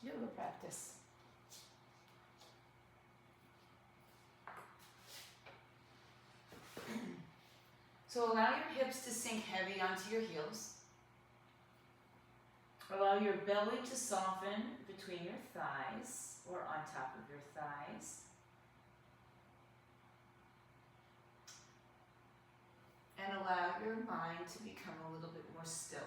yoga practice. So allow your hips to sink heavy onto your heels. Allow your belly to soften between your thighs or on top of your thighs. And allow your mind to become a little bit more still.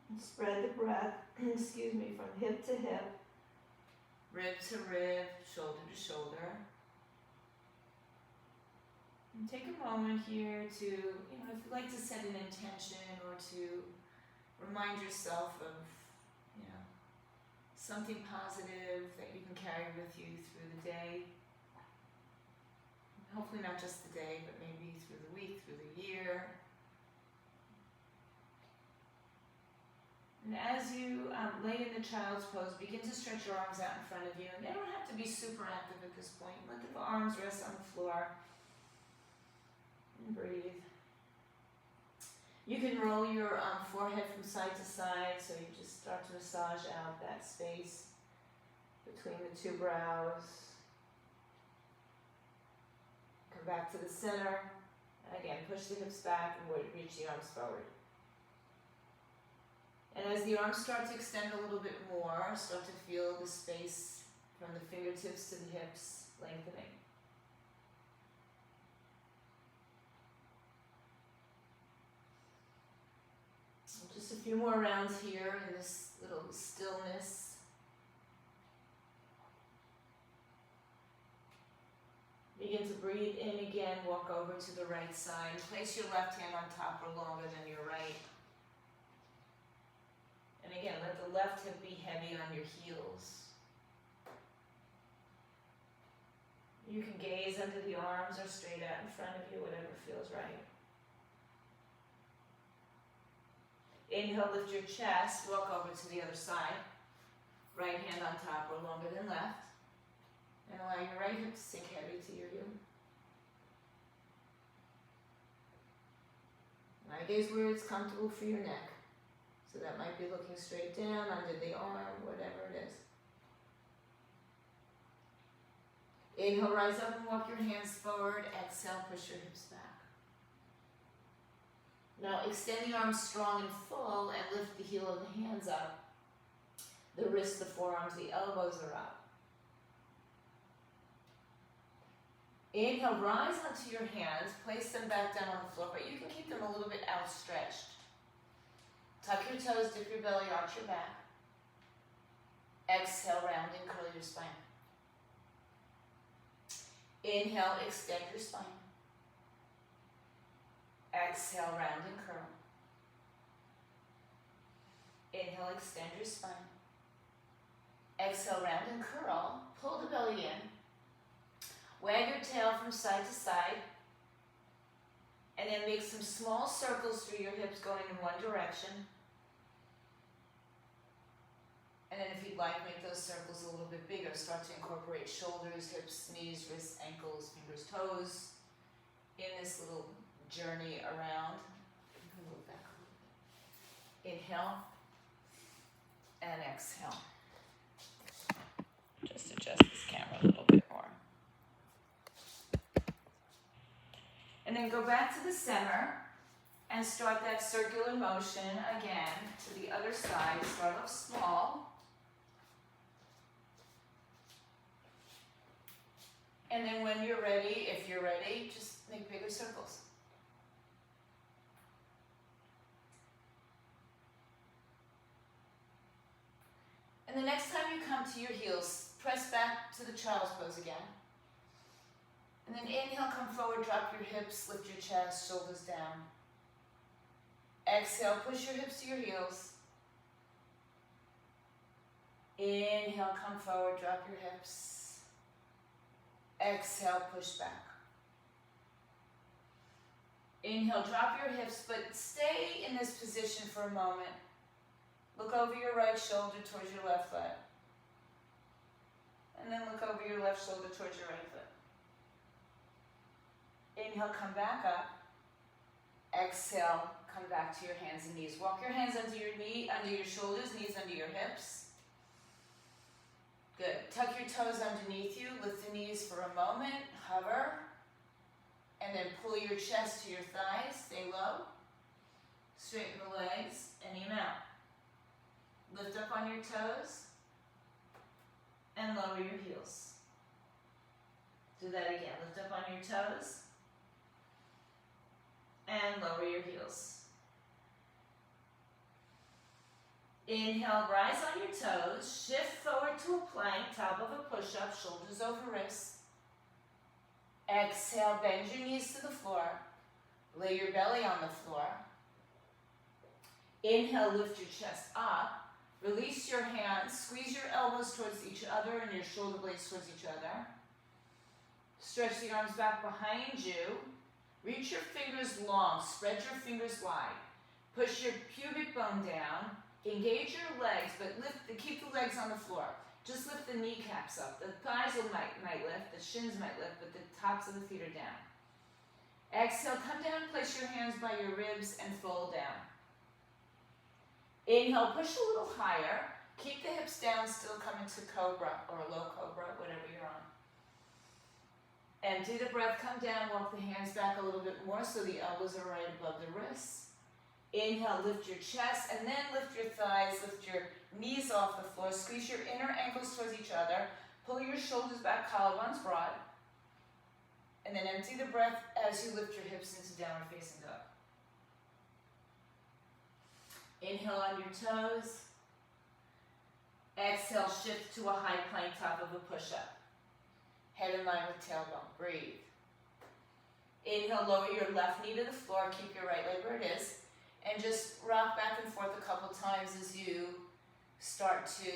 And spread the breath, excuse me, from hip to hip, rib to rib, shoulder to shoulder. And take a moment here to, if you'd like to set an intention or to remind yourself of, something positive that you can carry with you through the day. Hopefully not just the day, but maybe through the week, through the year. And as you lay in the child's pose, begin to stretch your arms out in front of you. And they don't have to be super active at this point. Let the arms rest on the floor. And breathe. You can roll your forehead from side to side, so you just start to massage out that space between the two brows. Come back to the center, and again, push the hips back and reach the arms forward. And as the arms start to extend a little bit more, start to feel the space from the fingertips to the hips lengthening. Just a few more rounds here in this little stillness. Begin to breathe in again, walk over to the right side. Place your left hand on top or longer than your right. And again, let the left hip be heavy on your heels. You can gaze under the arms or straight out in front of you, whatever feels right. Inhale, lift your chest, walk over to the other side. Right hand on top or longer than left. And allow your right hip to sink heavy to your heel. Now gaze where it's comfortable for your neck. So that might be looking straight down, under the arm, whatever it is. Inhale, rise up and walk your hands forward. Exhale, push your hips back. Now extend the arms strong and full and lift the heel of the hands up. The wrists, the forearms, the elbows are up. Inhale, rise onto your hands, place them back down on the floor, but you can keep them a little bit outstretched. Tuck your toes, dip your belly, arch your back. Exhale, round and curl your spine. Inhale, extend your spine. Exhale, round and curl. Inhale, extend your spine. Exhale, round and curl. Pull the belly in. Wag your tail from side to side. And then make some small circles through your hips going in one direction. And then if you'd like, make those circles a little bit bigger. Start to incorporate shoulders, hips, knees, wrists, ankles, fingers, toes in this little journey around. Move back a little bit. Inhale and exhale. Just adjust this camera a little bit more. And then go back to the center and start that circular motion again to the other side. Start off small. And then when you're ready, if you're ready, just make bigger circles. And the next time you come to your heels, press back to the child's pose again. And then inhale, come forward, drop your hips, lift your chest, shoulders down. Exhale, push your hips to your heels. Inhale, come forward, drop your hips. Exhale, push back. Inhale, drop your hips, but stay in this position for a moment. Look over your right shoulder towards your left foot. And then look over your left shoulder towards your right foot. Inhale, come back up. Exhale, come back to your hands and knees. Walk your hands under your knee, under your shoulders, knees under your hips. Good. Tuck your toes underneath you. Lift the knees for a moment. Hover. And then pull your chest to your thighs. Stay low. Straighten the legs and aim out. Lift up on your toes. And lower your heels. Do that again. Lift up on your toes. And lower your heels. Inhale, rise on your toes. Shift forward to a plank, top of a push-up, shoulders over wrists. Exhale, bend your knees to the floor. Lay your belly on the floor. Inhale, lift your chest up. Release your hands. Squeeze your elbows towards each other and your shoulder blades towards each other. Stretch the arms back behind you. Reach your fingers long. Spread your fingers wide. Push your pubic bone down. Engage your legs, but keep the legs on the floor. Just lift the kneecaps up. The thighs might lift, the shins might lift, but the tops of the feet are down. Exhale, come down, place your hands by your ribs and fold down. Inhale, push a little higher. Keep the hips down, still come into cobra or low cobra, whatever you're on. Empty the breath, come down, walk the hands back a little bit more so the elbows are right above the wrists. Inhale, lift your chest, and then lift your thighs, lift your knees off the floor, squeeze your inner ankles towards each other, pull your shoulders back, collarbones broad, and then empty the breath as you lift your hips into downward facing dog. Inhale on your toes. Exhale, shift to a high plank, top of a push-up. Head in line with tailbone. Breathe. Inhale, lower your left knee to the floor, keep your right leg where it is. And just rock back and forth a couple times as you start to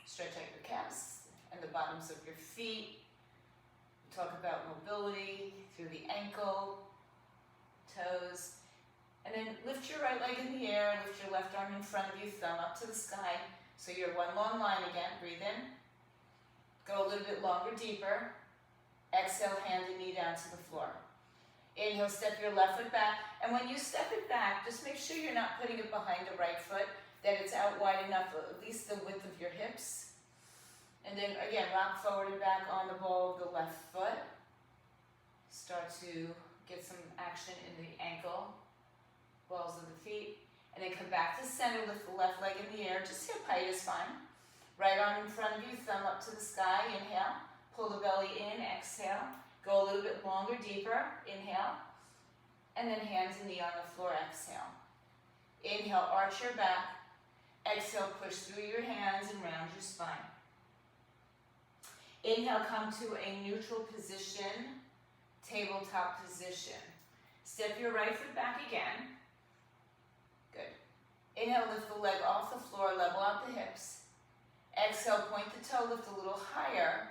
stretch out your calves and the bottoms of your feet. Talk about mobility through the ankle, toes. And then lift your right leg in the air, lift your left arm in front of you, thumb up to the sky. So you're one long line again. Breathe in. Go a little bit longer, deeper. Exhale, hand and knee down to the floor. Inhale, step your left foot back. And when you step it back, just make sure you're not putting it behind the right foot, that it's out wide enough, at least the width of your hips. And then again, rock forward and back on the ball of the left foot. Start to get some action in the ankle, balls of the feet. And then come back to center, lift the left leg in the air, just hip height is fine. Right arm in front of you, thumb up to the sky, inhale. Pull the belly in, exhale. Go a little bit longer, deeper, inhale. And then hands and knee on the floor, exhale. Inhale, arch your back. Exhale, push through your hands and round your spine. Inhale, come to a neutral position, tabletop position. Step your right foot back again. Good. Inhale, lift the leg off the floor, level out the hips. Exhale, point the toe, lift a little higher.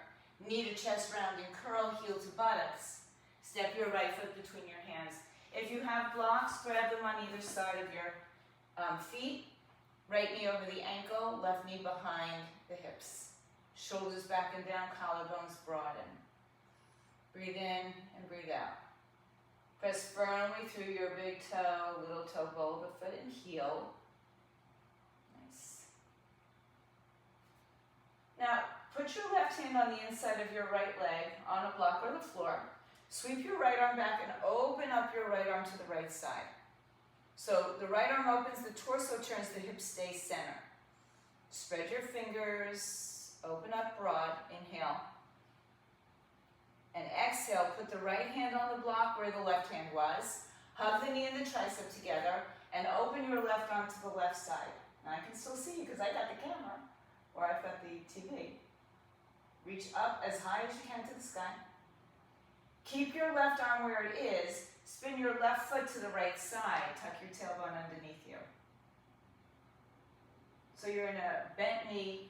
Knee to chest round and curl, heel to buttocks. Step your right foot between your hands. If you have blocks, grab them on either side of your feet. Right knee over the ankle, left knee behind the hips. Shoulders back and down, collarbones broaden. Breathe in and breathe out. Press firmly through your big toe, little toe, ball of the foot, and heel. Nice. Now, put your left hand on the inside of your right leg on a block or the floor. Sweep your right arm back and open up your right arm to the right side. So the right arm opens, the torso turns, the hips stay center. Spread your fingers, open up broad, inhale. And exhale, put the right hand on the block where the left hand was. Hug the knee and the tricep together and open your left arm to the left side. Now I can still see you because I got the camera, or I've got the TV. Reach up as high as you can to the sky. Keep your left arm where it is. Spin your left foot to the right side. Tuck your tailbone underneath you. So you're in a bent knee,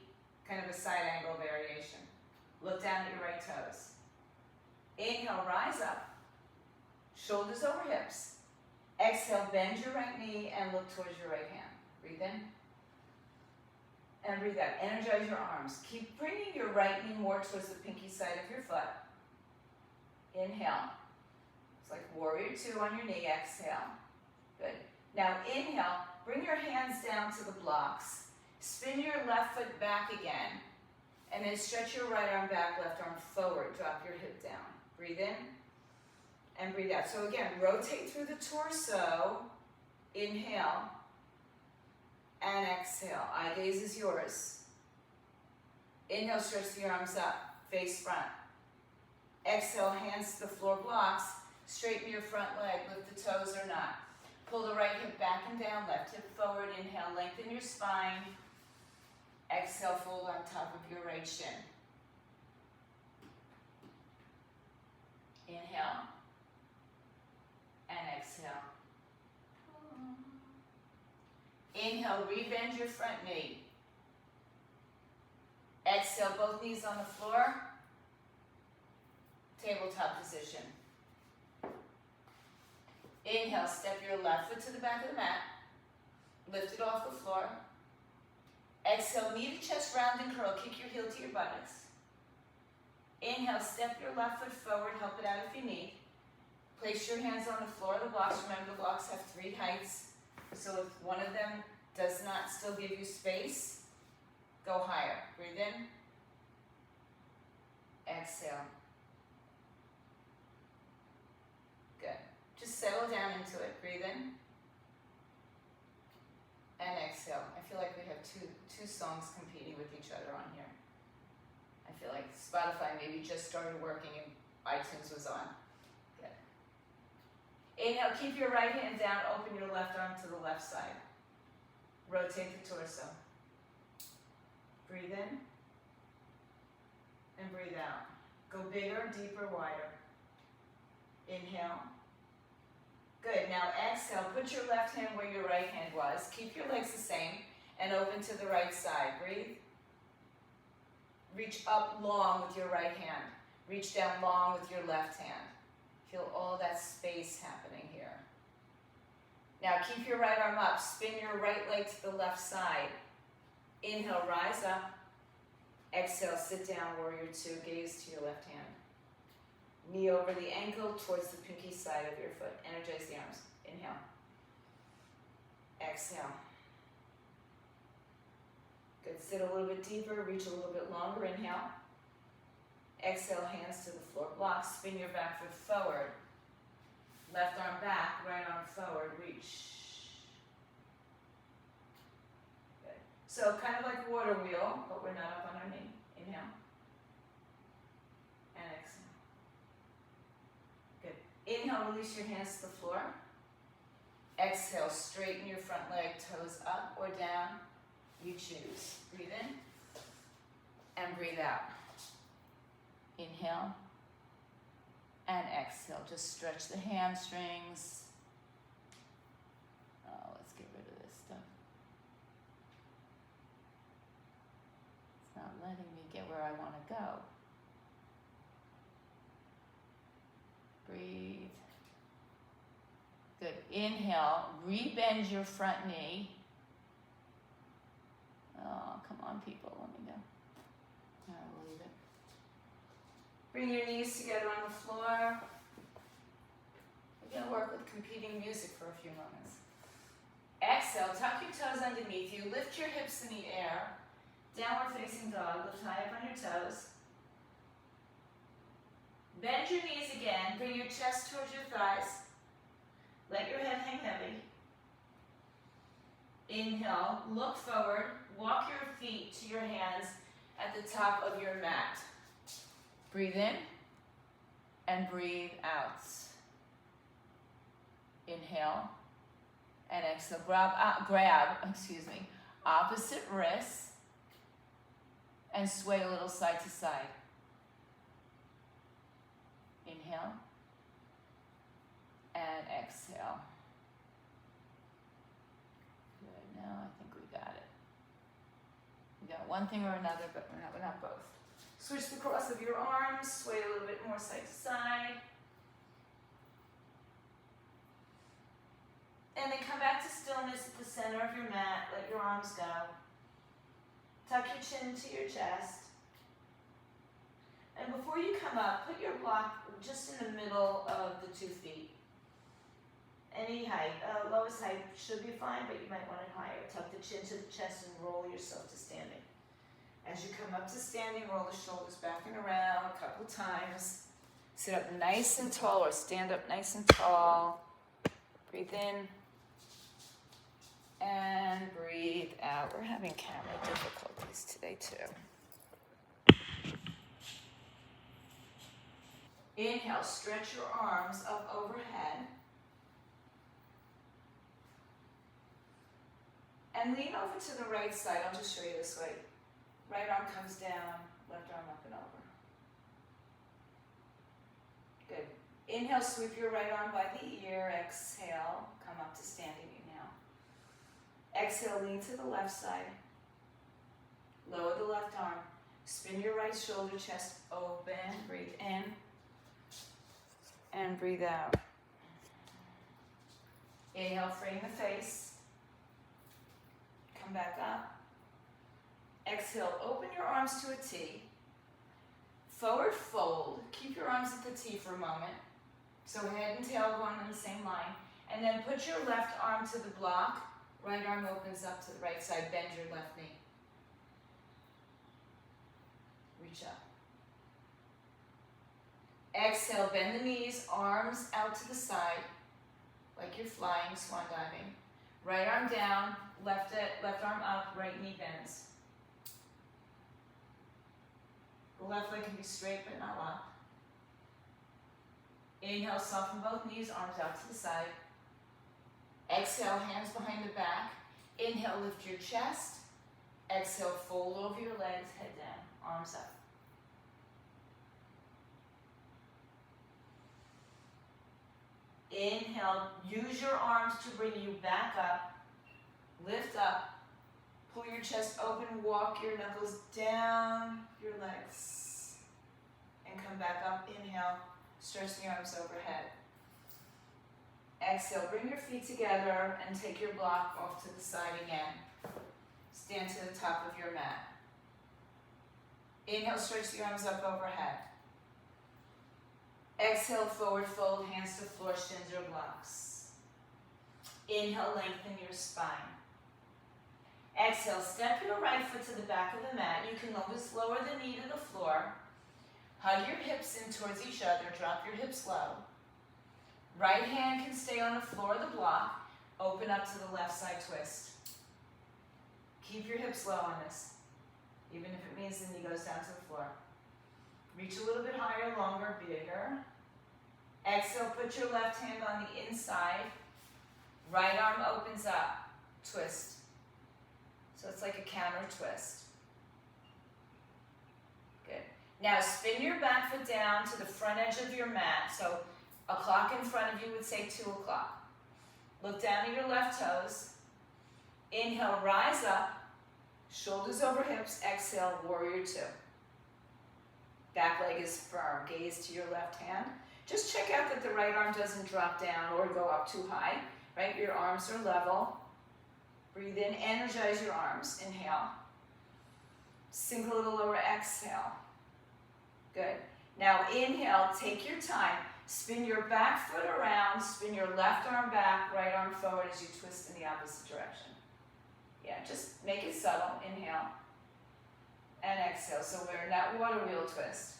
kind of a side angle variation. Look down at your right toes. Inhale, rise up. Shoulders over hips. Exhale, bend your right knee and look towards your right hand. Breathe in. And breathe out. Energize your arms. Keep bringing your right knee more towards the pinky side of your foot. Inhale. It's like warrior two on your knee, exhale. Good. Now inhale, bring your hands down to the blocks. Spin your left foot back again. And then stretch your right arm back, left arm forward. Drop your hip down. Breathe in and breathe out. So again, rotate through the torso. Inhale and exhale. Eye gaze is yours. Inhale, stretch the arms up, face front. Exhale, hands to the floor blocks. Straighten your front leg, lift the toes or not. Pull the right hip back and down, left hip forward. Inhale, lengthen your spine. Exhale, fold on top of your right shin. Inhale and exhale. Inhale, rebend your front knee. Exhale, both knees on the floor. Tabletop position. Inhale, step your left foot to the back of the mat. Lift it off the floor. Exhale, knee to chest, round and curl. Kick your heel to your buttocks. Inhale, step your left foot forward. Help it out if you need. Place your hands on the floor of the blocks. Remember, the blocks have 3 heights. So if one of them does not still give you space, go higher. Breathe in. Exhale. Good. Just settle down into it. Breathe in. And exhale. I feel like we have two songs competing with each other on here. I feel like Spotify maybe just started working and iTunes was on. Good. Inhale, keep your right hand down, open your left arm to the left side. Rotate the torso. Breathe in and breathe out. Go bigger, deeper, wider. Inhale. Good. Now exhale. Put your left hand where your right hand was. Keep your legs the same and open to the right side. Breathe. Reach up long with your right hand. Reach down long with your left hand. Feel all that space happening here. Now keep your right arm up. Spin your right leg to the left side. Inhale, rise up. Exhale, sit down, warrior two. Gaze to your left hand. Knee over the ankle towards the pinky side of your foot. Energize the arms. Inhale. Exhale. Good. Sit a little bit deeper. Reach a little bit longer. Inhale. Exhale, hands to the floor blocks. Spin your back foot forward. Left arm back, right arm forward. Reach. Good. So kind of like a water wheel, but we're not up on our knee. Inhale. And exhale. Good. Inhale, release your hands to the floor. Exhale, straighten your front leg, toes up or down. You choose. Breathe in and breathe out. Inhale and exhale. Just stretch the hamstrings. Oh, let's get rid of this stuff. It's not letting me get where I want to go. Breathe. Good. Inhale, rebend your front knee. Oh, come on, people. Let me go. I will leave it. Bring your knees together on the floor. We're going to work with competing music for a few moments. Exhale, tuck your toes underneath you. Lift your hips in the air. Downward facing dog. Lift high up on your toes. Bend your knees again. Bring your chest towards your thighs. Let your head hang heavy. Inhale, look forward. Walk your feet to your hands at the top of your mat. Breathe in and breathe out. Inhale and exhale. Grab, opposite wrists and sway a little side to side. Inhale and exhale. Good. Now I think we got it. We got one thing or another, but we're not both. Switch the cross of your arms, sway a little bit more side to side. And then come back to stillness at the center of your mat. Let your arms go. Tuck your chin to your chest. And before you come up, put your block just in the middle of the 2 feet. Any height, lowest height should be fine, but you might want it higher. Tuck the chin to the chest and roll yourself to standing. As you come up to standing, roll the shoulders back and around a couple times. Sit up nice and tall or stand up nice and tall. Breathe in and breathe out. We're having camera difficulties today too. Inhale, stretch your arms up overhead. And lean over to the right side. I'll just show you this way. Right arm comes down, left arm up and over. Good. Inhale, sweep your right arm by the ear. Exhale, come up to standing now. Exhale, lean to the left side. Lower the left arm. Spin your right shoulder, chest open. Breathe in and breathe out. Inhale, frame the face. Come back up. Exhale, open your arms to a T. Forward fold. Keep your arms at the T for a moment. So head and tail going on the same line. And then put your left arm to the block. Right arm opens up to the right side. Bend your left knee. Reach up. Exhale, bend the knees, arms out to the side, like you're flying, swan diving. Right arm down, left arm up, right knee bends. The left leg can be straight but not locked. Inhale, soften both knees, arms out to the side. Exhale, hands behind the back. Inhale, lift your chest. Exhale, fold over your legs, head down, arms up. Inhale, use your arms to bring you back up. Lift up. Pull your chest open, walk your knuckles down your legs. And come back up. Inhale, stretch the arms overhead. Exhale, bring your feet together and take your block off to the side again. Stand to the top of your mat. Inhale, stretch the arms up overhead. Exhale, forward fold, hands to floor, shins or blocks. Inhale, lengthen your spine. Exhale, step your right foot to the back of the mat. You can always lower the knee to the floor. Hug your hips in towards each other. Drop your hips low. Right hand can stay on the floor of the block. Open up to the left side twist. Keep your hips low on this, even if it means the knee goes down to the floor. Reach a little bit higher, longer, bigger. Exhale, put your left hand on the inside. Right arm opens up. Twist. So it's like a counter twist. Good. Now spin your back foot down to the front edge of your mat. So a clock in front of you would say 2 o'clock. Look down at your left toes. Inhale, rise up. Shoulders over hips. Exhale, warrior 2. Back leg is firm. Gaze to your left hand. Just check out that the right arm doesn't drop down or go up too high. Right? Your arms are level. Breathe in. Energize your arms. Inhale. Sink a little lower. Exhale. Good. Now inhale. Take your time. Spin your back foot around. Spin your left arm back. Right arm forward as you twist in the opposite direction. Yeah, just make it subtle. Inhale. And exhale. So we're in that water wheel twist.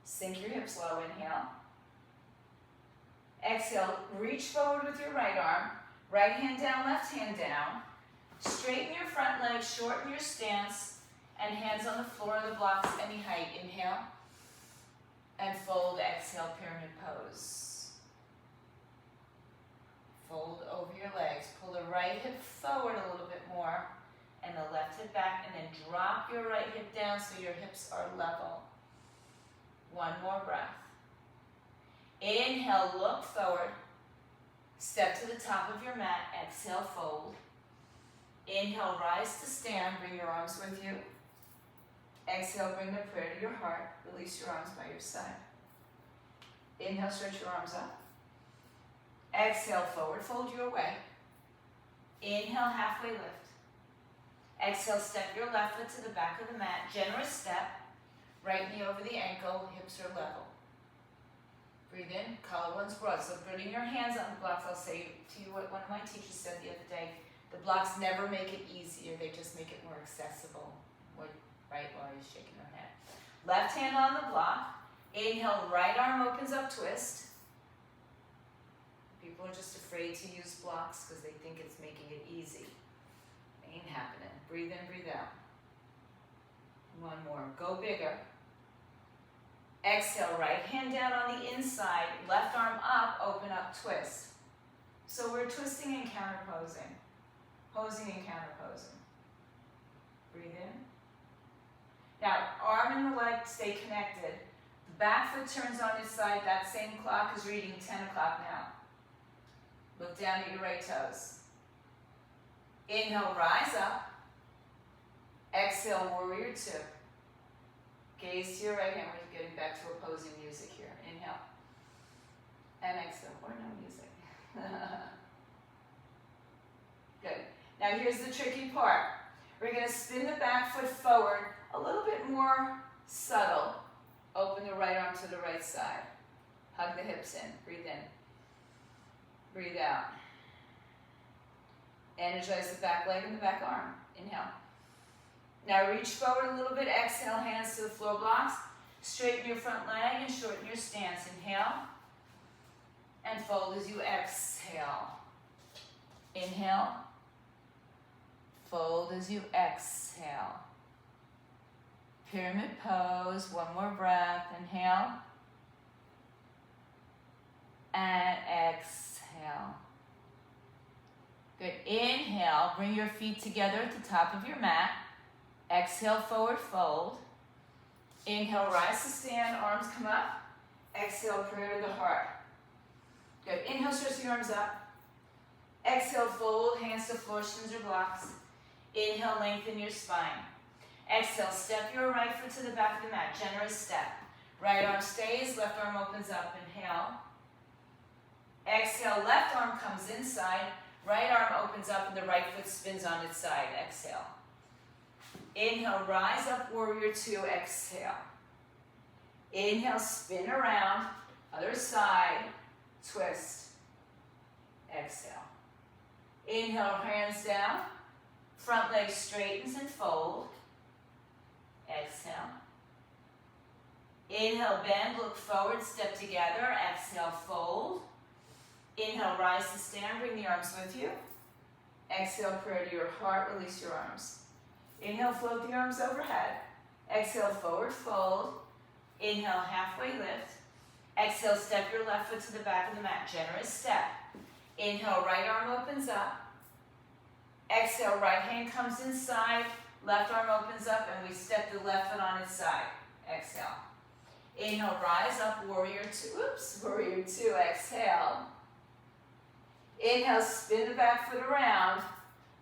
Sink your hips low. Inhale. Exhale. Reach forward with your right arm. Right hand down, left hand down. Straighten your front leg, shorten your stance, and hands on the floor of the blocks, any height. Inhale. And fold. Exhale, pyramid pose. Fold over your legs. Pull the right hip forward a little bit more. And the left hip back, and then drop your right hip down so your hips are level. One more breath. Inhale, look forward. Step to the top of your mat. Exhale, fold. Inhale, rise to stand. Bring your arms with you. Exhale, bring the prayer to your heart. Release your arms by your side. Inhale, stretch your arms up. Exhale, forward fold your way. Inhale, halfway lift. Exhale, step your left foot to the back of the mat. Generous step. Right knee over the ankle, hips are level. Breathe in, collarbones broad. So putting your hands on the blocks, I'll say to you what one of my teachers said the other day, the blocks never make it easier, they just make it more accessible. Right, Laurie's shaking her head. Left hand on the block. Inhale, right arm opens up, twist. People are just afraid to use blocks because they think it's making it easy. Ain't happening. Breathe in, breathe out. One more. Go bigger. Exhale, right hand down on the inside, left arm up, open up, twist. So we're twisting and counterposing. Posing and counterposing. Breathe in. Now, arm and the leg stay connected. The back foot turns on its side. That same clock is reading 10 o'clock now. Look down at your right toes. Inhale, rise up. Exhale, warrior two. Gaze to your right hand. We're getting back to opposing music here. Inhale. And exhale, or no music. Good. Now here's the tricky part. We're going to spin the back foot forward a little bit more subtle. Open the right arm to the right side. Hug the hips in. Breathe in. Breathe out. Energize the back leg and the back arm. Inhale. Now reach forward a little bit. Exhale, hands to the floor blocks. Straighten your front leg and shorten your stance. Inhale. And fold as you exhale. Inhale. Fold as you exhale. Pyramid pose. One more breath. Inhale. And exhale. Good. Inhale. Bring your feet together at the top of your mat. Exhale, forward fold. Inhale, rise to stand, arms come up. Exhale, prayer to the heart. Good. Inhale, stretch the arms up. Exhale, fold, hands to floor, shins or blocks. Inhale, lengthen your spine. Exhale, step your right foot to the back of the mat, generous step. Right arm stays, left arm opens up. Inhale. Exhale, left arm comes inside, right arm opens up and the right foot spins on its side. Exhale. Inhale, rise up, warrior two, exhale. Inhale, spin around, other side, twist, exhale. Inhale, hands down, front leg straightens and fold, exhale. Inhale, bend, look forward, step together, exhale, fold. Inhale, rise to stand, bring the arms with you. Exhale, prayer to your heart, release your arms. Inhale, float the arms overhead. Exhale, forward fold. Inhale, halfway lift. Exhale, step your left foot to the back of the mat, generous step. Inhale, right arm opens up. Exhale, right hand comes inside, left arm opens up, and we step the left foot on its side. Exhale. Inhale, rise up, warrior two. Warrior two, exhale. Inhale, spin the back foot around.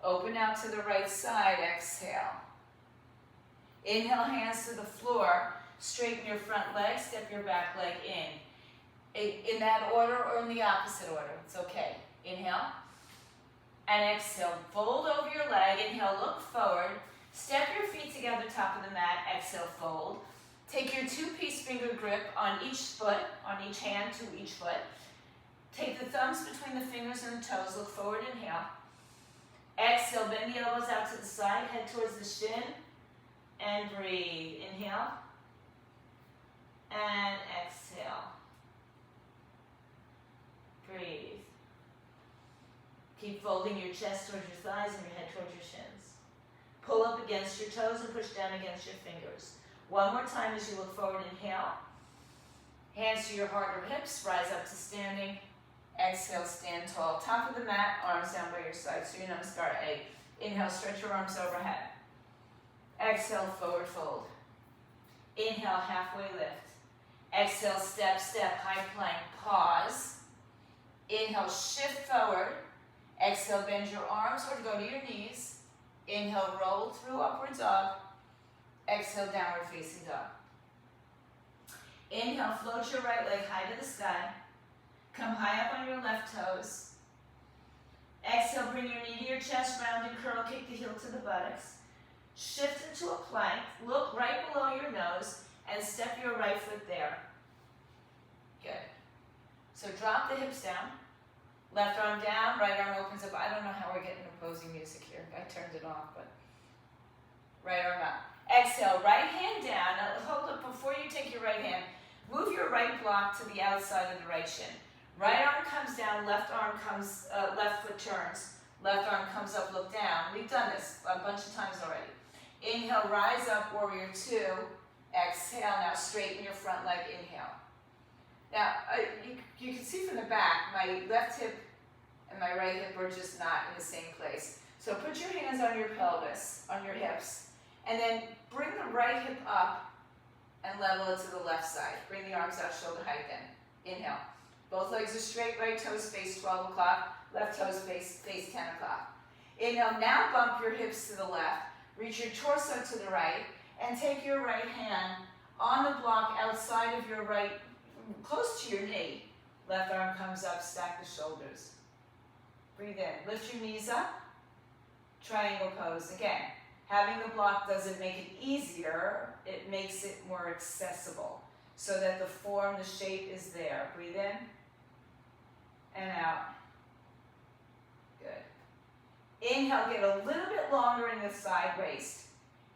Open out to the right side, exhale. Inhale, hands to the floor. Straighten your front leg, step your back leg in. In that order or in the opposite order, it's okay. Inhale. And exhale, fold over your leg. Inhale, look forward. Step your feet together, top of the mat. Exhale, fold. Take your two-piece finger grip on each foot, on each hand to each foot. Take the thumbs between the fingers and the toes. Look forward, inhale. Exhale, bend the elbows out to the side, head towards the shin, and breathe. Inhale, and exhale. Breathe. Keep folding your chest towards your thighs and your head towards your shins. Pull up against your toes and push down against your fingers. One more time as you look forward, inhale. Hands to your heart or hips, rise up to standing. Exhale, stand tall. Top of the mat, arms down by your side. Surya Namaskar A. Inhale, stretch your arms overhead. Exhale, forward fold. Inhale, halfway lift. Exhale, step, step, high plank, pause. Inhale, shift forward. Exhale, bend your arms or go to your knees. Inhale, roll through upward dog. Exhale, downward facing dog. Inhale, float your right leg high to the sky. Come high up on your left toes. Exhale, bring your knee to your chest, round and curl, kick the heel to the buttocks. Shift into a plank, look right below your nose. and step your right foot there. Good. So drop the hips down. Left arm down, right arm opens up. I don't know how we're getting opposing music here. I turned it off, but right arm up. Exhale, right hand down. Now hold it before you take your right hand. Move your right block to the outside of the right shin. Right arm comes down, left arm comes, left foot turns. Left arm comes up, look down. We've done this a bunch of times already. Inhale, rise up, warrior two. Exhale, now straighten your front leg, inhale. Now, you can see from the back, my left hip and my right hip are just not in the same place. So put your hands on your pelvis, on your hips, and then bring the right hip up and level it to the left side. Bring the arms out shoulder height then. Inhale. Both legs are straight, right toes face 12 o'clock, left toes face 10 o'clock. Inhale, now bump your hips to the left, reach your torso to the right, and take your right hand on the block outside of your right, close to your knee. Left arm comes up, stack the shoulders. Breathe in, lift your knees up, triangle pose. Again, having the block doesn't make it easier, it makes it more accessible so that the form, the shape is there. Breathe in and out. Good. Inhale, get a little bit longer in the side waist.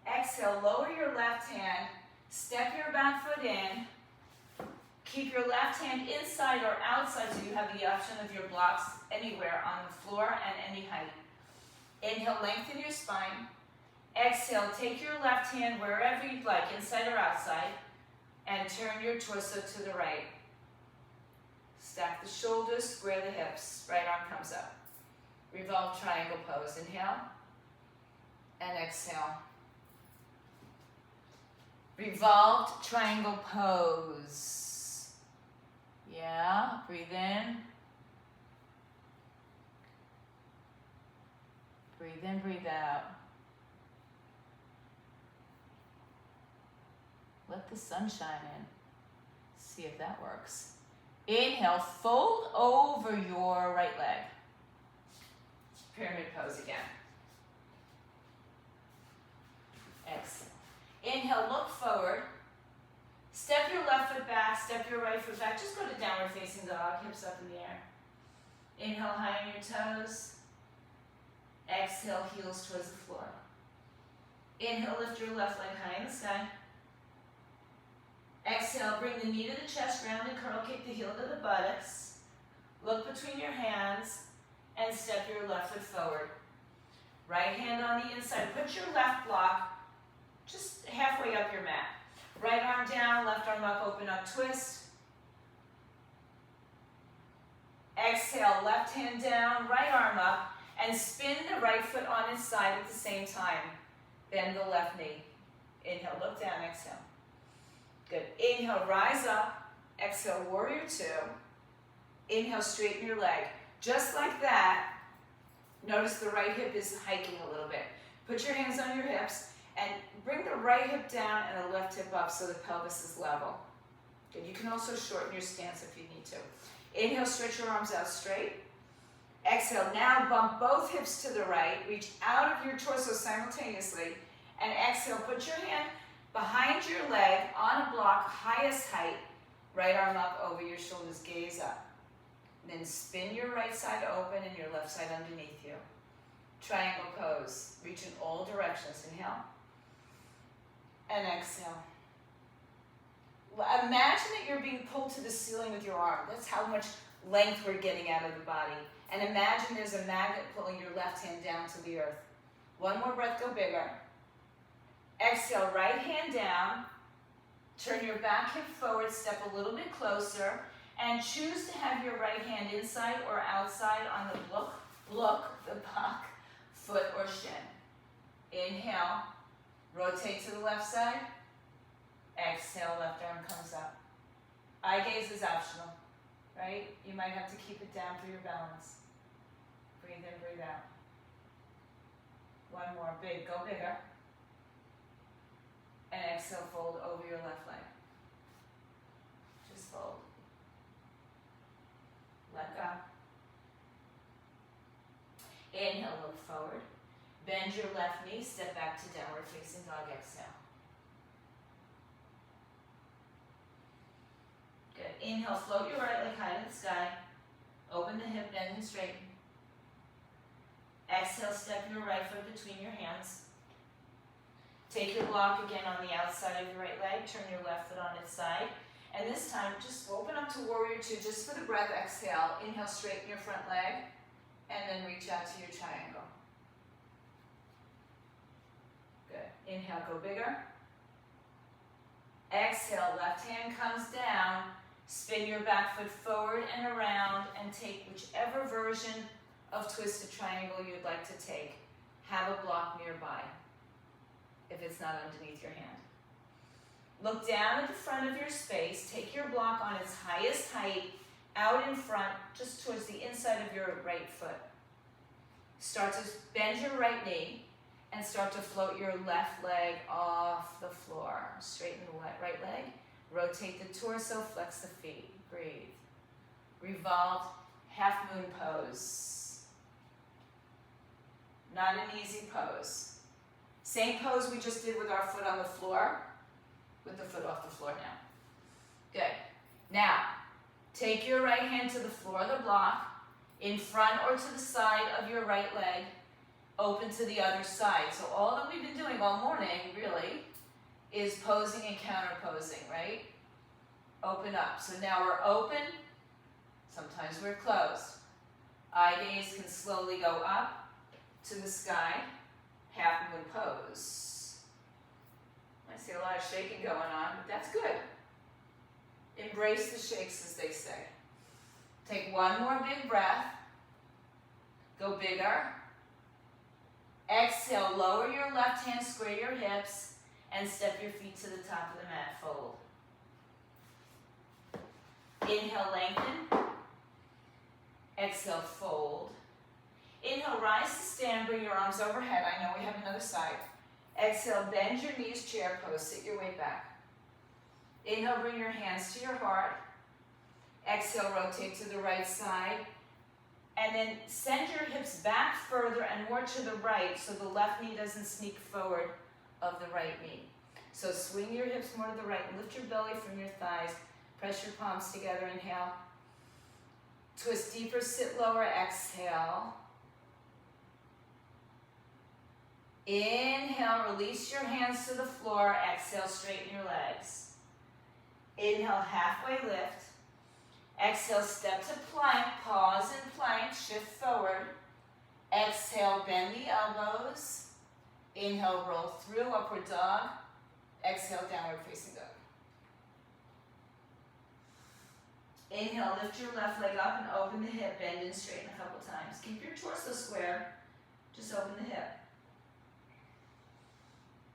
Exhale, lower your left hand, step your back foot in. Keep your left hand inside or outside so you have the option of your blocks anywhere on the floor and any height. Inhale, lengthen your spine. Exhale, take your left hand wherever you'd like, inside or outside, and turn your torso to the right. Stack the shoulders, square the hips. Right arm comes up. Revolve triangle pose. Inhale and exhale. Revolved triangle pose. Yeah, breathe in. Breathe in, breathe out. Let the sun shine in. See if that works. Inhale, fold over your right leg. Pyramid pose again. Exhale. Inhale, look forward. Step your left foot back, step your right foot back. Just go to downward facing dog, hips up in the air. Inhale, high on your toes. Exhale, heels towards the floor. Inhale, lift your left leg high in the sky. Exhale, bring the knee to the chest, round and curl, kick the heel to the buttocks. Look between your hands and step your left foot forward. Right hand on the inside. Put your left block just halfway up your mat. Right arm down, left arm up, open up, twist. Exhale, left hand down, right arm up, and spin the right foot on its side at the same time. Bend the left knee. Inhale, look down, exhale. Good. Inhale, rise up. Exhale, warrior two. Inhale, straighten your leg. Just like that, notice the right hip is hiking a little bit. Put your hands on your hips and bring the right hip down and the left hip up so the pelvis is level. Good. You can also shorten your stance if you need to. Inhale, stretch your arms out straight. Exhale, now bump both hips to the right. Reach out of your torso simultaneously. And exhale, put your hand behind your leg on a block, highest height. Right arm up over your shoulders, gaze up. Then spin your right side open and your left side underneath you. Triangle pose. Reach in all directions. Inhale. And exhale. Imagine that you're being pulled to the ceiling with your arm. That's how much length we're getting out of the body. And imagine there's a magnet pulling your left hand down to the earth. One more breath, go bigger. Exhale, right hand down. Turn your back hip forward, step a little bit closer, and choose to have your right hand inside or outside on the the back foot or shin. Inhale, rotate to the left side. Exhale, left arm comes up. Eye gaze is optional, right? You might have to keep it down for your balance. Breathe in, breathe out. One more, big, go bigger. And exhale, fold over your left leg. Just fold. Let go. Inhale, look forward. Bend your left knee, step back to downward facing dog, exhale. Inhale, float your right leg high to the sky. Open the hip, bend and straighten. Exhale, step your right foot between your hands. Take your block again on the outside of your right leg. Turn your left foot on its side. And this time, just open up to Warrior Two just for the breath. Exhale. Inhale, straighten your front leg. And then reach out to your triangle. Good. Inhale, go bigger. Exhale, left hand comes down. Spin your back foot forward and around and take whichever version of twisted triangle you'd like to take. Have a block nearby if it's not underneath your hand. Look down at the front of your space. Take your block on its highest height out in front, just towards the inside of your right foot. Start to bend your right knee and start to float your left leg off the floor. Straighten the right leg. Rotate the torso, flex the feet. Breathe. Revolved half moon pose. Not an easy pose. Same pose we just did with our foot on the floor, with the foot off the floor now. Good. Now, take your right hand to the floor of the block, in front or to the side of your right leg, open to the other side. So all that we've been doing all morning, really, is posing and counter posing, right? Open up. So now we're open, sometimes we're closed. Eye gaze can slowly go up to the sky, half moon pose. I see a lot of shaking going on, but that's good. Embrace the shakes, as they say. Take one more big breath. Go bigger. Exhale, lower your left hand, square your hips, and step your feet to the top of the mat, fold. Inhale, lengthen. Exhale, fold. Inhale, rise to stand, bring your arms overhead. I know we have another side. Exhale, bend your knees, chair pose, sit your way back. Inhale, bring your hands to your heart. Exhale, rotate to the right side. And then send your hips back further and more to the right so the left knee doesn't sneak forward of the right knee. So swing your hips more to the right. Lift your belly from your thighs. Press your palms together. Inhale. Twist deeper, sit lower. Exhale. Inhale, release your hands to the floor. Exhale, straighten your legs. Inhale, halfway lift. Exhale, step to plank, pause in plank, shift forward. Exhale, bend the elbows. Inhale, roll through, upward dog. Exhale, downward facing dog. Inhale, lift your left leg up and open the hip, bend and straighten a couple times. Keep your torso square, just open the hip.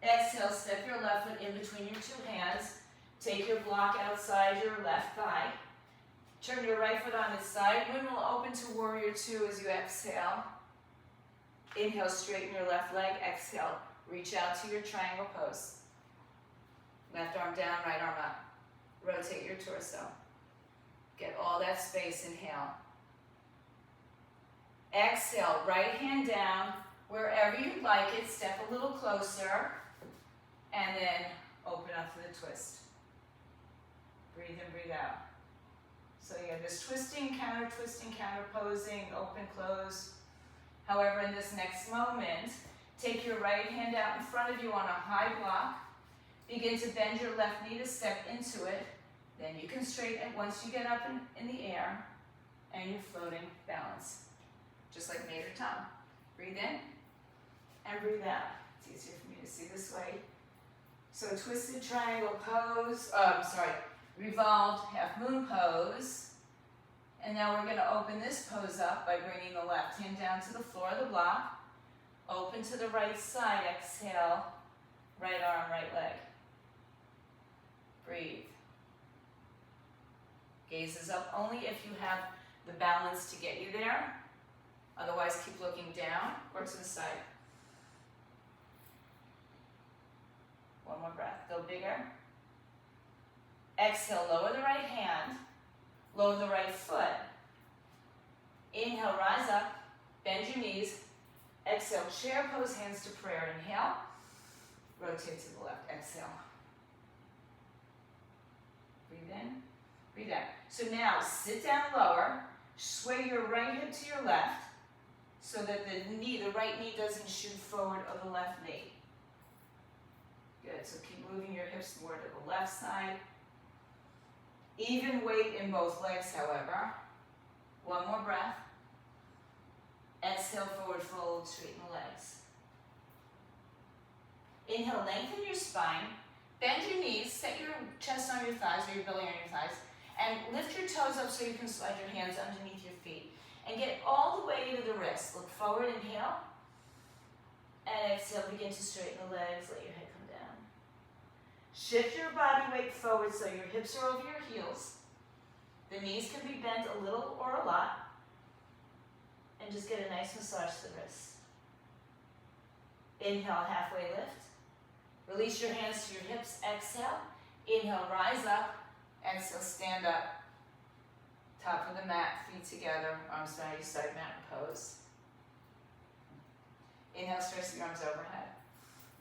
Exhale, step your left foot in between your two hands. Take your block outside your left thigh. Turn your right foot on its side. Moon will open to Warrior Two as you exhale. Inhale, straighten your left leg. Exhale, reach out to your triangle pose. Left arm down, right arm up. Rotate your torso. Get all that space. Inhale. Exhale, right hand down. Wherever you'd like it, step a little closer. And then open up for the twist. Breathe in, breathe out. So you have this twisting, counter posing, open, close. However, in this next moment, take your right hand out in front of you on a high block. Begin to bend your left knee to step into it. Then you can straighten it once you get up in the air. And you're floating, balance. Just like Mater Tom. Breathe in and breathe out. It's easier for me to see this way. So twisted triangle pose, revolved half moon pose. And now we're going to open this pose up by bringing the left hand down to the floor of the block. Open to the right side, exhale, right arm, right leg. Breathe. Gaze is up only if you have the balance to get you there. Otherwise, keep looking down or to the side. One more breath. Go bigger. Exhale, lower the right hand. Lower the right foot. Inhale, rise up. Bend your knees. Exhale, chair pose, hands to prayer. Inhale. Rotate to the left. Exhale. Breathe in. Breathe out. So now sit down lower, sway your right hip to your left so that the right knee doesn't shoot forward of the left knee. Good, so keep moving your hips more to the left side. Even weight in both legs, however. One more breath. Exhale, forward fold, straighten the legs. Inhale, lengthen your spine. Bend your knees, set your chest on your thighs or your belly on your thighs, and lift your toes up so you can slide your hands underneath your feet. And get all the way to the wrists. Look forward, inhale. And exhale, begin to straighten the legs, let your head come down. Shift your body weight forward so your hips are over your heels. The knees can be bent a little or a lot. And just get a nice massage to the wrists. Inhale, halfway lift. Release your hands to your hips, exhale. Inhale, rise up. Exhale, stand up. Top of the mat, feet together, arms behind your side, mountain pose. Inhale, stretch the arms overhead.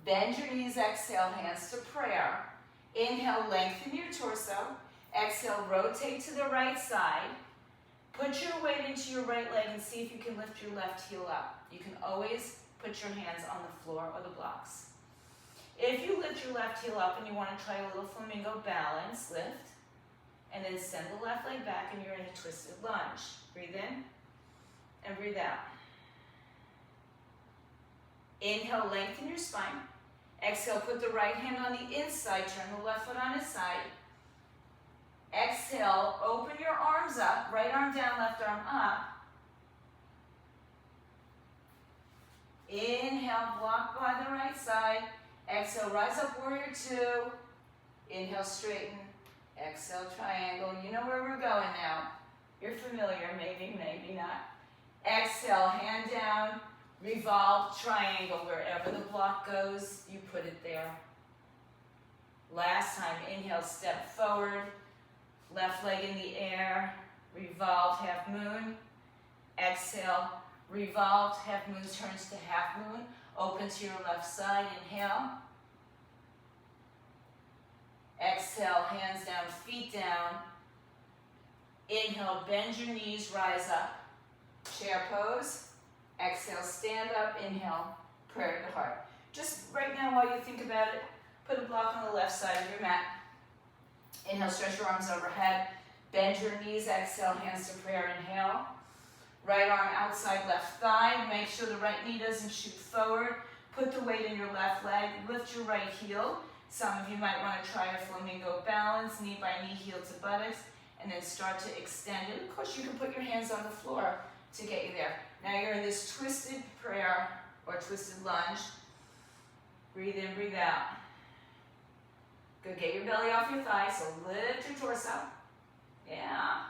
Bend your knees, exhale, hands to prayer. Inhale, lengthen your torso. Exhale, rotate to the right side. Put your weight into your right leg and see if you can lift your left heel up. You can always put your hands on the floor or the blocks. If you lift your left heel up and you want to try a little flamingo balance, lift. And then send the left leg back and you're in a twisted lunge. Breathe in and breathe out. Inhale, lengthen your spine. Exhale, put the right hand on the inside, turn the left foot on its side. Exhale, open your arms up, right arm down, left arm up. Inhale, block by the right side. Exhale, rise up, warrior two. Inhale, straighten. Exhale, triangle. You know where we're going now. You're familiar, maybe, maybe not. Exhale, hand down, revolve, triangle. Wherever the block goes, you put it there. Last time, inhale, step forward. Left leg in the air, revolved half moon. Exhale, revolved half moon turns to half moon. Open to your left side, inhale. Exhale, hands down, feet down. Inhale, bend your knees, rise up. Chair pose. Exhale, stand up, inhale, prayer to the heart. Just right now while you think about it, put a block on the left side of your mat. Inhale, stretch your arms overhead. Bend your knees, exhale, hands to prayer, inhale. Right arm outside left thigh. Make sure the right knee doesn't shoot forward. Put the weight in your left leg. Lift your right heel. Some of you might want to try a flamingo balance, knee by knee, heel to buttocks, and then start to extend it. Of course, you can put your hands on the floor to get you there. Now you're in this twisted prayer or twisted lunge. Breathe in, breathe out. Good, get your belly off your thighs, so lift your torso. Yeah.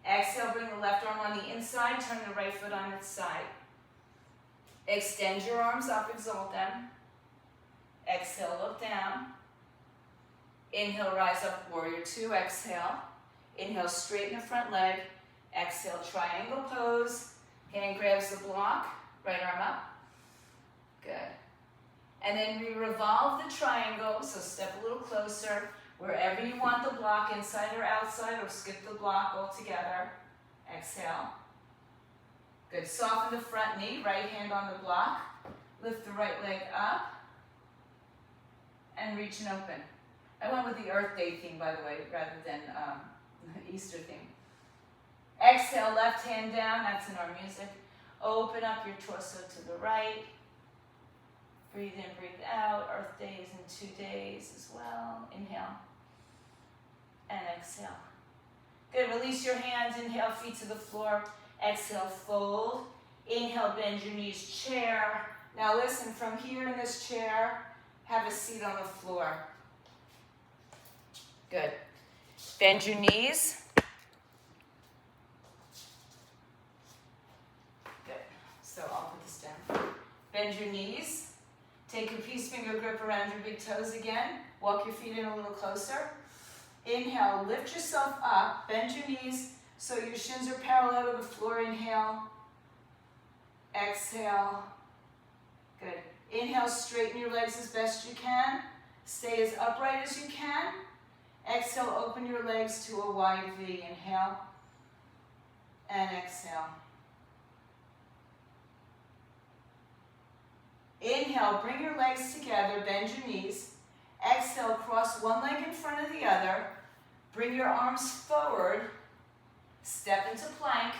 Exhale, bring the left arm on the inside, turn the right foot on its side. Extend your arms up, exalt them. Exhale, look down. Inhale, rise up, warrior two, exhale. Inhale, straighten the front leg. Exhale, triangle pose. Hand grabs the block, right arm up. Good. And then we revolve the triangle, so step a little closer. Wherever you want the block, inside or outside, or skip the block altogether. Exhale. Good, soften the front knee, right hand on the block. Lift the right leg up. And reach and open. I went with the Earth Day theme, by the way, rather than the Easter theme. Exhale, left hand down, that's in our music. Open up your torso to the right. Breathe in, breathe out. Earth Day is in 2 days as well. Inhale. And exhale. Good, release your hands. Inhale, feet to the floor. Exhale, fold. Inhale, bend your knees, chair. Now listen, from here in this chair, have a seat on the floor. Good. Bend your knees. Good. So I'll put this down. Bend your knees. Take your peace finger grip around your big toes again. Walk your feet in a little closer. Inhale, lift yourself up. Bend your knees so your shins are parallel to the floor. Inhale. Exhale. Good. Inhale, straighten your legs as best you can. Stay as upright as you can. Exhale, open your legs to a wide V. Inhale and exhale. Inhale, bring your legs together, bend your knees. Exhale, cross one leg in front of the other. Bring your arms forward. Step into plank,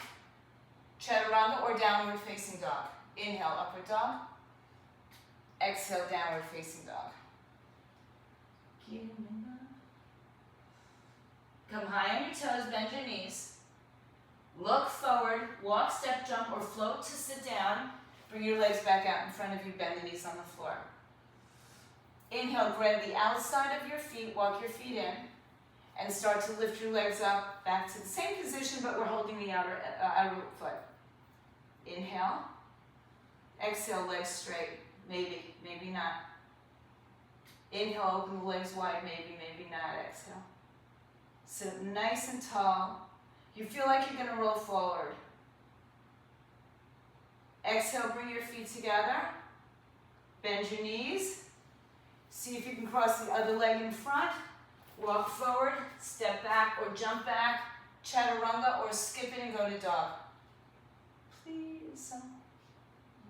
chaturanga or downward facing dog. Inhale, upward dog. Exhale, downward facing dog. Come high on your toes, bend your knees. Look forward, walk, step, jump, or float to sit down. Bring your legs back out in front of you, bend the knees on the floor. Inhale, grab the outside of your feet, walk your feet in, and start to lift your legs up back to the same position, but we're holding the outer foot. Inhale. Exhale, legs straight. Maybe, maybe not. Inhale, open the legs wide. Maybe, maybe not. Exhale. Sit nice and tall. You feel like you're going to roll forward. Exhale, bring your feet together. Bend your knees. See if you can cross the other leg in front. Walk forward, step back or jump back, chaturanga or skip it and go to dog. Please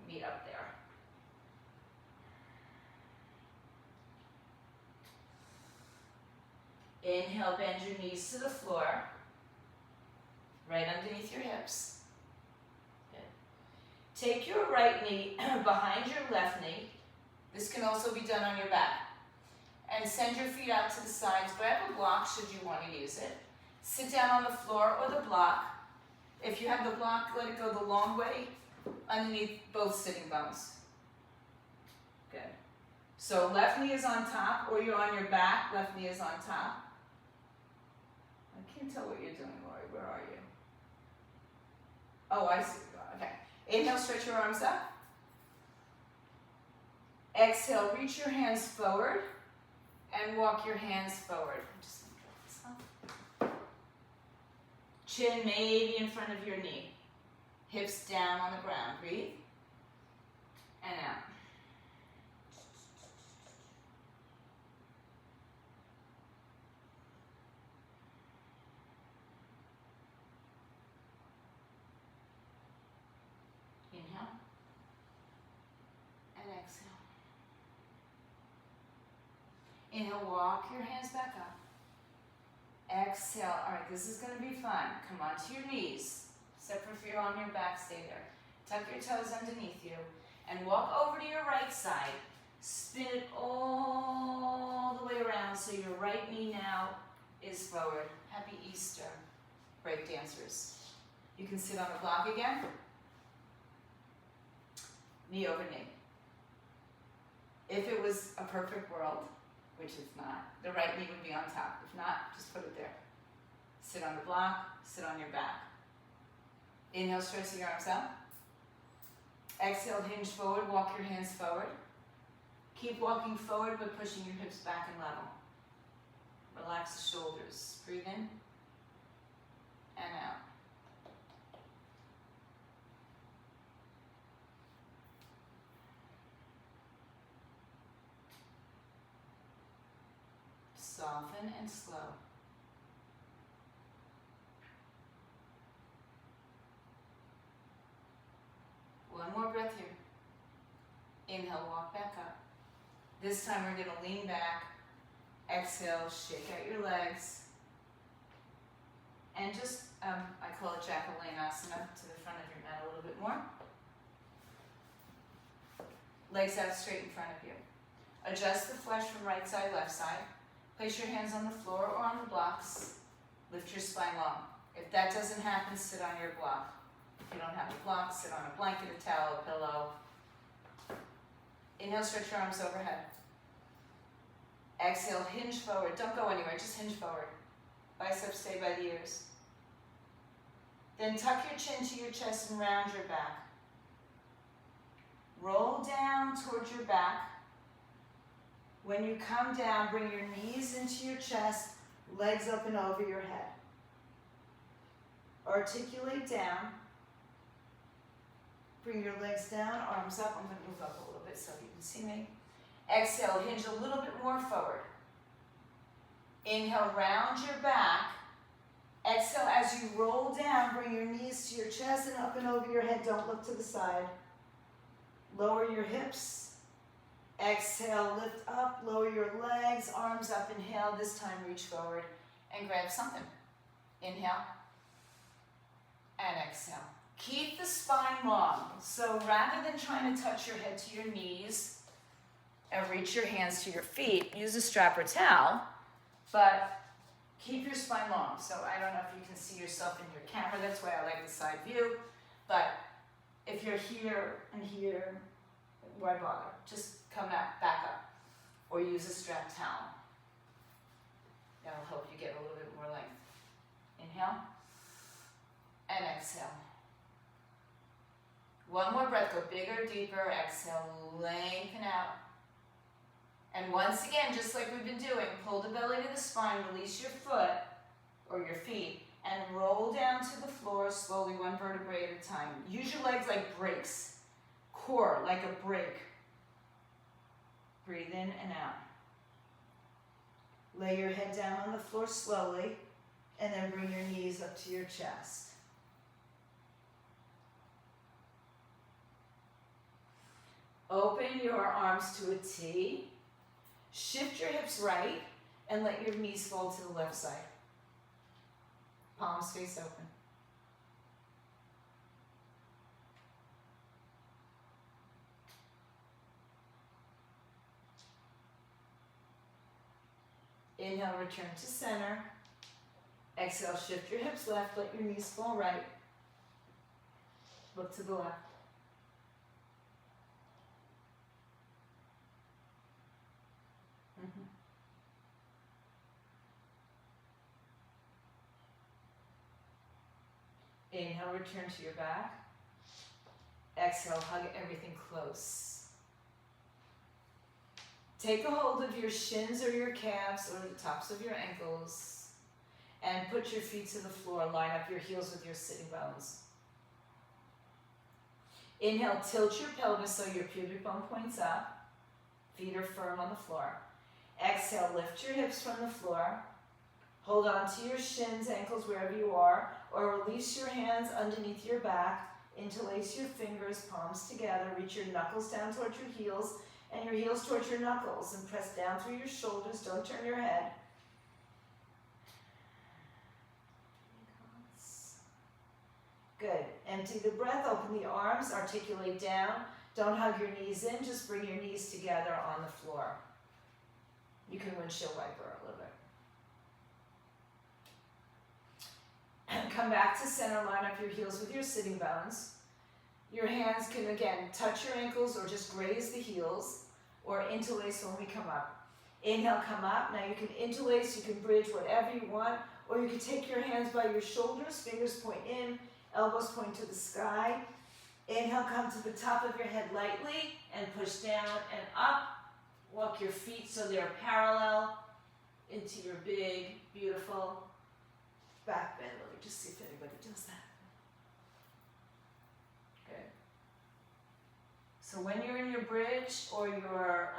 meet up there. Inhale, bend your knees to the floor, right underneath your hips. Good. Take your right knee behind your left knee. This can also be done on your back. And send your feet out to the sides. Grab a block should you want to use it. Sit down on the floor or the block. If you have the block, let it go the long way underneath both sitting bones. Good. So left knee is on top, or you're on your back, left knee is on top. I can't tell what you're doing, Lori. Where are you? Oh, I see. Okay. Inhale, stretch your arms up. Exhale, reach your hands forward. And walk your hands forward. Just drop this up. Chin maybe in front of your knee. Hips down on the ground. Breathe. And out. Inhale. And exhale. Inhale, walk your hands back up. Exhale. All right, this is going to be fun. Come onto your knees. Except for if you're on your back, stay there. Tuck your toes underneath you. And walk over to your right side. Spin it all the way around so your right knee now is forward. Happy Easter, break dancers. You can sit on the block again. Knee over knee. If it was a perfect world, which it's not, the right knee would be on top. If not, just put it there. Sit on the block, sit on your back. Inhale, stretch your arms out. Exhale, hinge forward, walk your hands forward. Keep walking forward, but pushing your hips back and level. Relax the shoulders. Breathe in and out. Soften and slow. One more breath here. Inhale, walk back up. This time we're going to lean back. Exhale, shake out your legs. And just, I call it Jackalanasana, to the front of your mat a little bit more. Legs out straight in front of you. Adjust the flesh from right side, left side. Place your hands on the floor or on the blocks. Lift your spine long. If that doesn't happen, sit on your block. If you don't have a block, sit on a blanket, a towel, a pillow. Inhale, stretch your arms overhead. Exhale, hinge forward. Don't go anywhere, just hinge forward. Biceps stay by the ears. Then tuck your chin to your chest and round your back. Roll down towards your back. When you come down, bring your knees into your chest, legs up and over your head. Articulate down. Bring your legs down, arms up. I'm going to move up a little bit so you can see me. Exhale, hinge a little bit more forward. Inhale, round your back. Exhale, as you roll down, bring your knees to your chest and up and over your head. Don't look to the side. Lower your hips. Exhale, lift up, lower your legs, arms up. Inhale, this time reach forward and grab something. Inhale and exhale. Keep the spine long. So rather than trying to touch your head to your knees and reach your hands to your feet, use a strap or towel, but keep your spine long. So I don't know if you can see yourself in your camera, that's why I like the side view, but if you're here and here, why bother? Just come back up, or use a strap towel. That'll help you get a little bit more length. Inhale and exhale. One more breath, go bigger, deeper. Exhale, lengthen out. And once again, just like we've been doing, pull the belly to the spine, release your foot or your feet, and roll down to the floor slowly, one vertebrae at a time. Use your legs like brakes, core like a brake. Breathe in and out. Lay your head down on the floor slowly, and then bring your knees up to your chest. Open your arms to a T. Shift your hips right, and let your knees fall to the left side. Palms face open. Inhale, return to center. Exhale, shift your hips left, let your knees fall right. Look to the left. Inhale, return to your back. Exhale, hug everything close. Take a hold of your shins or your calves or the tops of your ankles and put your feet to the floor. Line up your heels with your sitting bones. Inhale, tilt your pelvis so your pubic bone points up. Feet are firm on the floor. Exhale, lift your hips from the floor. Hold on to your shins, ankles, wherever you are, or release your hands underneath your back. Interlace your fingers, palms together. Reach your knuckles down towards your heels and your heels towards your knuckles, and press down through your shoulders. Don't turn your head. Good. Empty the breath, open the arms, articulate down. Don't hug your knees in, just bring your knees together on the floor. You can windshield wiper a little bit. Come back to center, line up your heels with your sitting bones. Your hands can, again, touch your ankles or just graze the heels, or interlace when we come up. Inhale, come up. Now you can interlace, you can bridge, whatever you want, or you can take your hands by your shoulders, fingers point in, elbows point to the sky. Inhale, come to the top of your head lightly, and push down and up. Walk your feet so they're parallel into your big, beautiful back bend. Let me just see if anybody does that. Good. So when you're in your bridge or your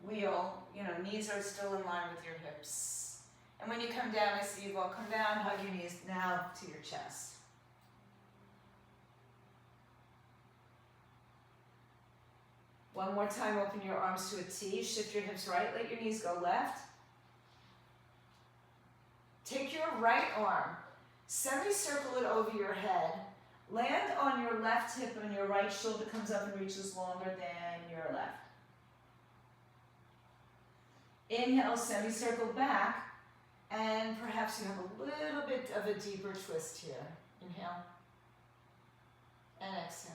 wheel, knees are still in line with your hips. And when you come down, I see you've all come down, hug your knees now to your chest. One more time, open your arms to a T, shift your hips right, let your knees go left. Take your right arm, semicircle it over your head, land on your left hip and your right shoulder comes up and reaches longer than your left. Inhale, semicircle back, and perhaps you have a little bit of a deeper twist here. Inhale, and exhale.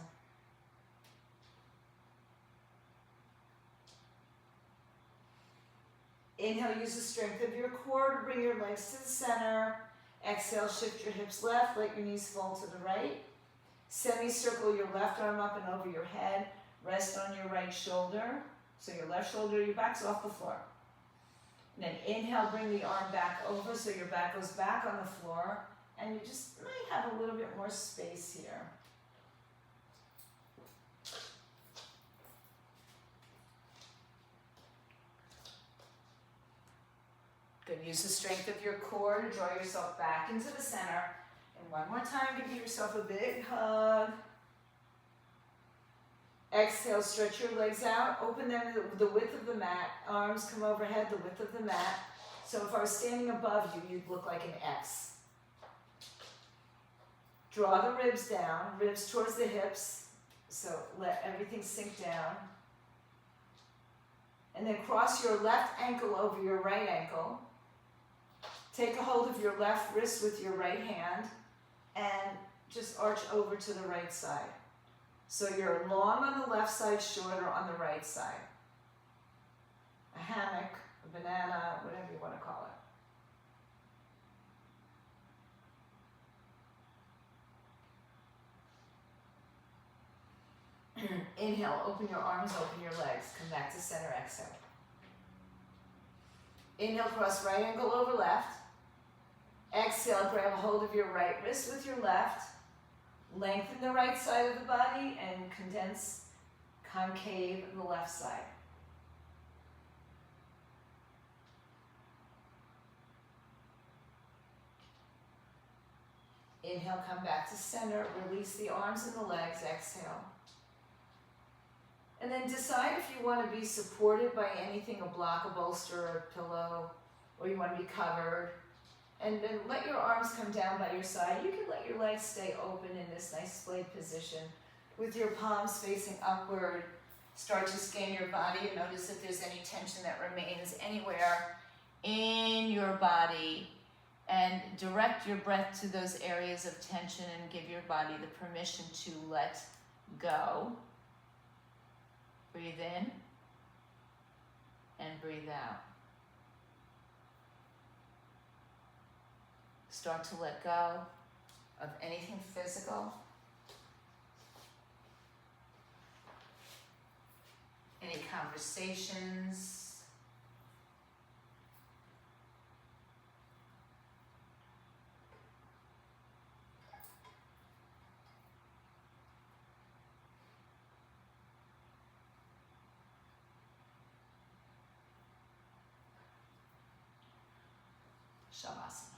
Inhale, use the strength of your core to bring your legs to the center. Exhale, shift your hips left, let your knees fall to the right. Semicircle your left arm up and over your head. Rest on your right shoulder. So your left shoulder, your back's off the floor. And then inhale, bring the arm back over so your back goes back on the floor. And you just might have a little bit more space here. Good. Use the strength of your core to draw yourself back into the center. And one more time, give yourself a big hug. Exhale, stretch your legs out, open them to the width of the mat. Arms come overhead, the width of the mat. So if I was standing above you, you'd look like an X. Draw the ribs down, ribs towards the hips. So let everything sink down. And then cross your left ankle over your right ankle. Take a hold of your left wrist with your right hand and just arch over to the right side. So you're long on the left side, shorter on the right side. A hammock, a banana, whatever you want to call it. Inhale, open your arms, open your legs. Come back to center, exhale. Inhale, cross right ankle over left. Exhale, grab a hold of your right wrist with your left. Lengthen the right side of the body and condense, concave the left side. Inhale, come back to center. Release the arms and the legs. Exhale. And then decide if you want to be supported by anything, a block, a bolster, or a pillow, or you want to be covered. And then let your arms come down by your side. You can let your legs stay open in this nice splayed position with your palms facing upward. Start to scan your body and notice if there's any tension that remains anywhere in your body. And direct your breath to those areas of tension and give your body the permission to let go. Breathe in and breathe out. Start to let go of anything physical, any conversations, Shavasana.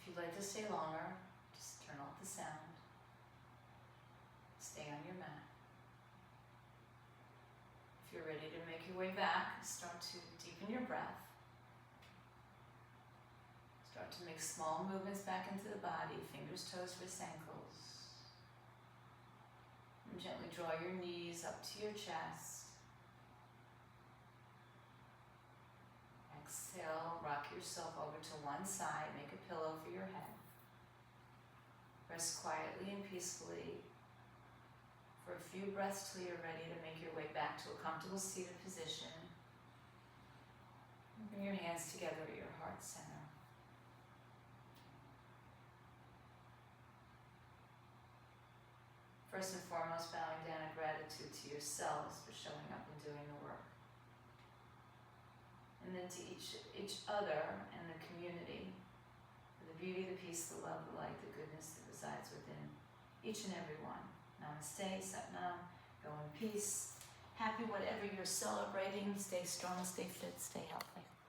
If you'd like to stay longer, just turn off the sound. Stay on your mat. If you're ready to make your way back, start to deepen your breath. Start to make small movements back into the body, fingers, toes, wrists, ankles. And gently draw your knees up to your chest. Exhale, rock yourself over to one side, make a pillow for your head. Rest quietly and peacefully for a few breaths till you're ready to make your way back to a comfortable seated position. Bring your hands together at your heart center. First and foremost, bowing down in gratitude to yourselves for showing up and doing the work. And then to each other and the community, for the beauty, the peace, the love, the light, the goodness that resides within each and every one. Namaste, Satnam, go in peace. Happy whatever you're celebrating. Stay strong, stay fit, stay healthy.